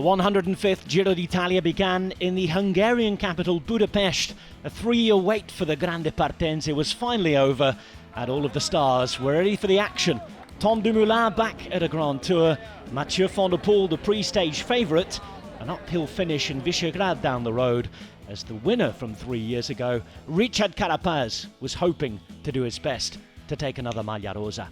The 105th Giro d'Italia began in the Hungarian capital Budapest. A 3-year wait for the Grande Partenze was finally over, and all of the stars were ready for the action. Tom Dumoulin back at a Grand Tour, Mathieu van der Poel the pre-stage favourite, an uphill finish in Visegràd down the road, as the winner from 3 years ago, Richard Carapaz, was hoping to do his best to take another Maglia Rosa.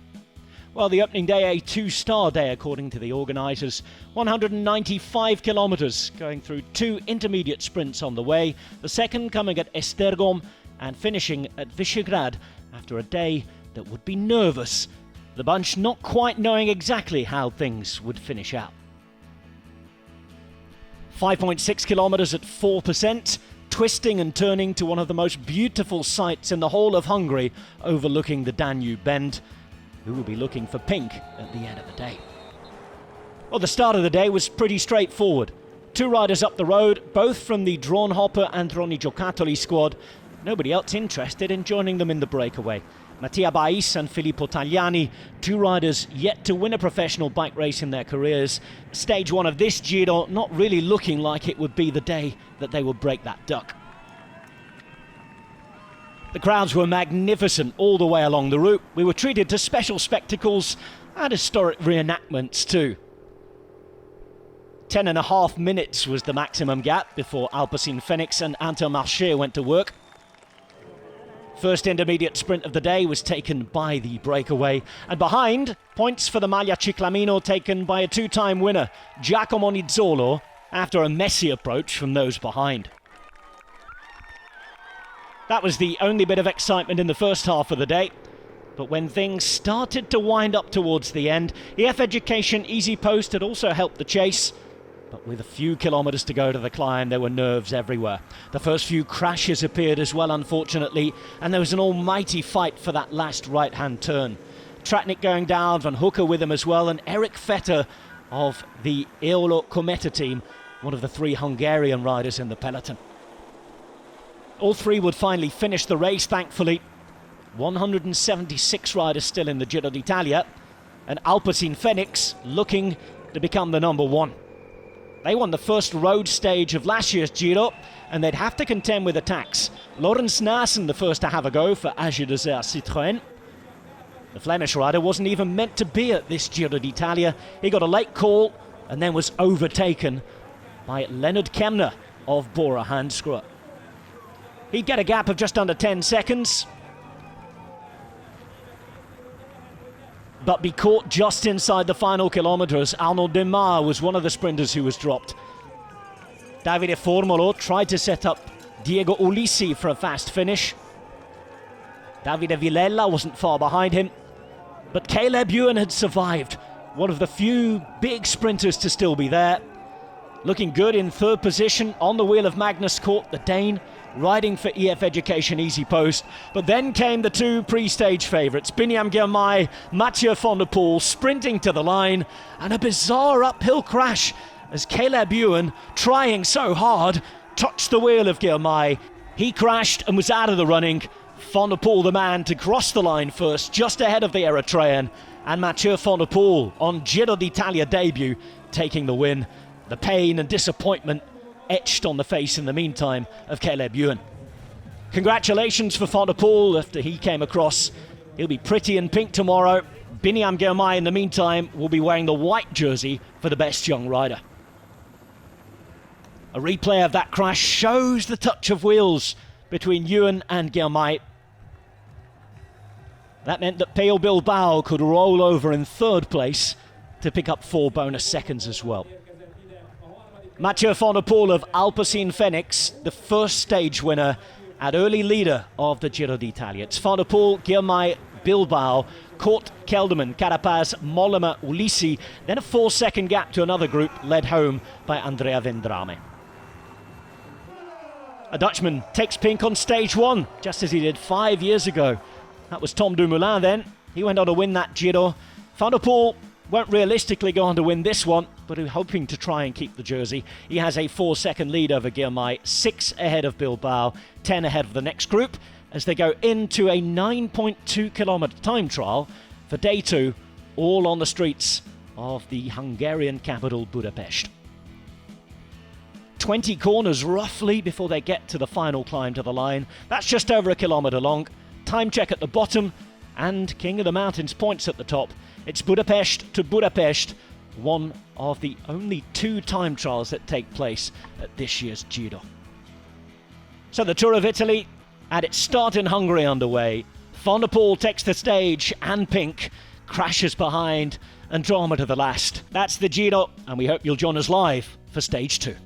Well, the opening day, a 2-star day according to the organisers. 195 kilometres, going through 2 intermediate sprints on the way, the second coming at Esztergom and finishing at Visegràd after a day that would be nervous. The bunch not quite knowing exactly how things would finish out. 5.6 kilometres at 4%, twisting and turning to one of the most beautiful sights in the whole of Hungary, overlooking the Danube bend. Who will be looking for pink at the end of the day? Well, the start of the day was pretty straightforward. 2 riders up the road, both from the Dronhopper and Troni Giocattoli squad. Nobody else interested in joining them in the breakaway. Mattia Bais and Filippo Tagliani, 2 riders yet to win a professional bike race in their careers. Stage 1 of this Giro not really looking like it would be the day that they would break that duck. The crowds were magnificent all the way along the route. We were treated to special spectacles and historic reenactments too. 10.5 minutes was the maximum gap before Alpecin Fenix and Intermarché went to work. First intermediate sprint of the day was taken by the breakaway. And behind, points for the Maglia Ciclamino taken by a 2-time winner, Giacomo Nizzolo, after a messy approach from those behind. That was the only bit of excitement in the first half of the day. But when things started to wind up towards the end, EF Education Easy Post had also helped the chase. But with a few kilometres to go to the climb, there were nerves everywhere. The first few crashes appeared as well, unfortunately, and there was an almighty fight for that last right-hand turn. Tratnik going down, Van Hooker with him as well, and Eric Vetter of the Eolo Cometa team, one of the 3 Hungarian riders in the peloton. All 3 would finally finish the race, thankfully. 176 riders still in the Giro d'Italia, and Alpecin Fenix looking to become the number 1. They won the first road stage of last year's Giro, and they'd have to contend with attacks. Laurens Nassen the first to have a go for AG Desert Citroën. The Flemish rider wasn't even meant to be at this Giro d'Italia. He got a late call and then was overtaken by Leonard Kemner of Bora Hansgrohe. He'd get a gap of just under 10 seconds, but be caught just inside the final kilometres. Arnaud Demar was one of the sprinters who was dropped. Davide Formolo tried to set up Diego Ulissi for a fast finish. Davide Villela wasn't far behind him, but Caleb Ewan had survived, one of the few big sprinters to still be there. Looking good in 3rd position on the wheel of Magnus Cort, the Dane, riding for EF Education Easy Post. But then came the 2 pre-stage favourites, Biniam Girmay, Mathieu van der Poel, sprinting to the line, and a bizarre uphill crash as Caleb Ewan, trying so hard, touched the wheel of Girmay. He crashed and was out of the running. Van der Poel the man to cross the line first, just ahead of the Eritrean, and Mathieu van der Poel on Giro d'Italia debut, taking the win. The pain and disappointment etched on the face in the meantime of Caleb Ewan. Congratulations for Van der Poel after he came across. He'll be pretty in pink tomorrow. Biniam Girmay in the meantime will be wearing the white jersey for the best young rider. A replay of that crash shows the touch of wheels between Ewan and Girmay. That meant that Pello Bilbao could roll over in 3rd place to pick up 4 bonus seconds as well. Mathieu van der Poel of Alpecin Fenix, the first stage winner and early leader of the Giro d'Italia. It's Van der Poel, Girmay, Bilbao, Cort, Kelderman, Carapaz, Mollema, Ulissi, then a 4-second gap to another group led home by Andrea Vendrame. A Dutchman takes pink on stage 1, just as he did 5 years ago. That was Tom Dumoulin then. He went on to win that Giro. Van der Poel won't realistically go on to win this one, but he's hoping to try and keep the jersey. He has a 4-second lead over Girmay, 6 ahead of Bilbao, 10 ahead of the next group, as they go into a 9.2 kilometre time trial for day 2, all on the streets of the Hungarian capital Budapest. 20 corners roughly before they get to the final climb to the line. That's just over a kilometre long. Time check at the bottom, and King of the Mountains points at the top. It's Budapest to Budapest, one of the only 2 time trials that take place at this year's Giro. So the Tour of Italy had its start in Hungary underway. Van der Poel takes the stage, and Pink crashes behind, and drama to the last. That's the Giro, and we hope you'll join us live for stage 2.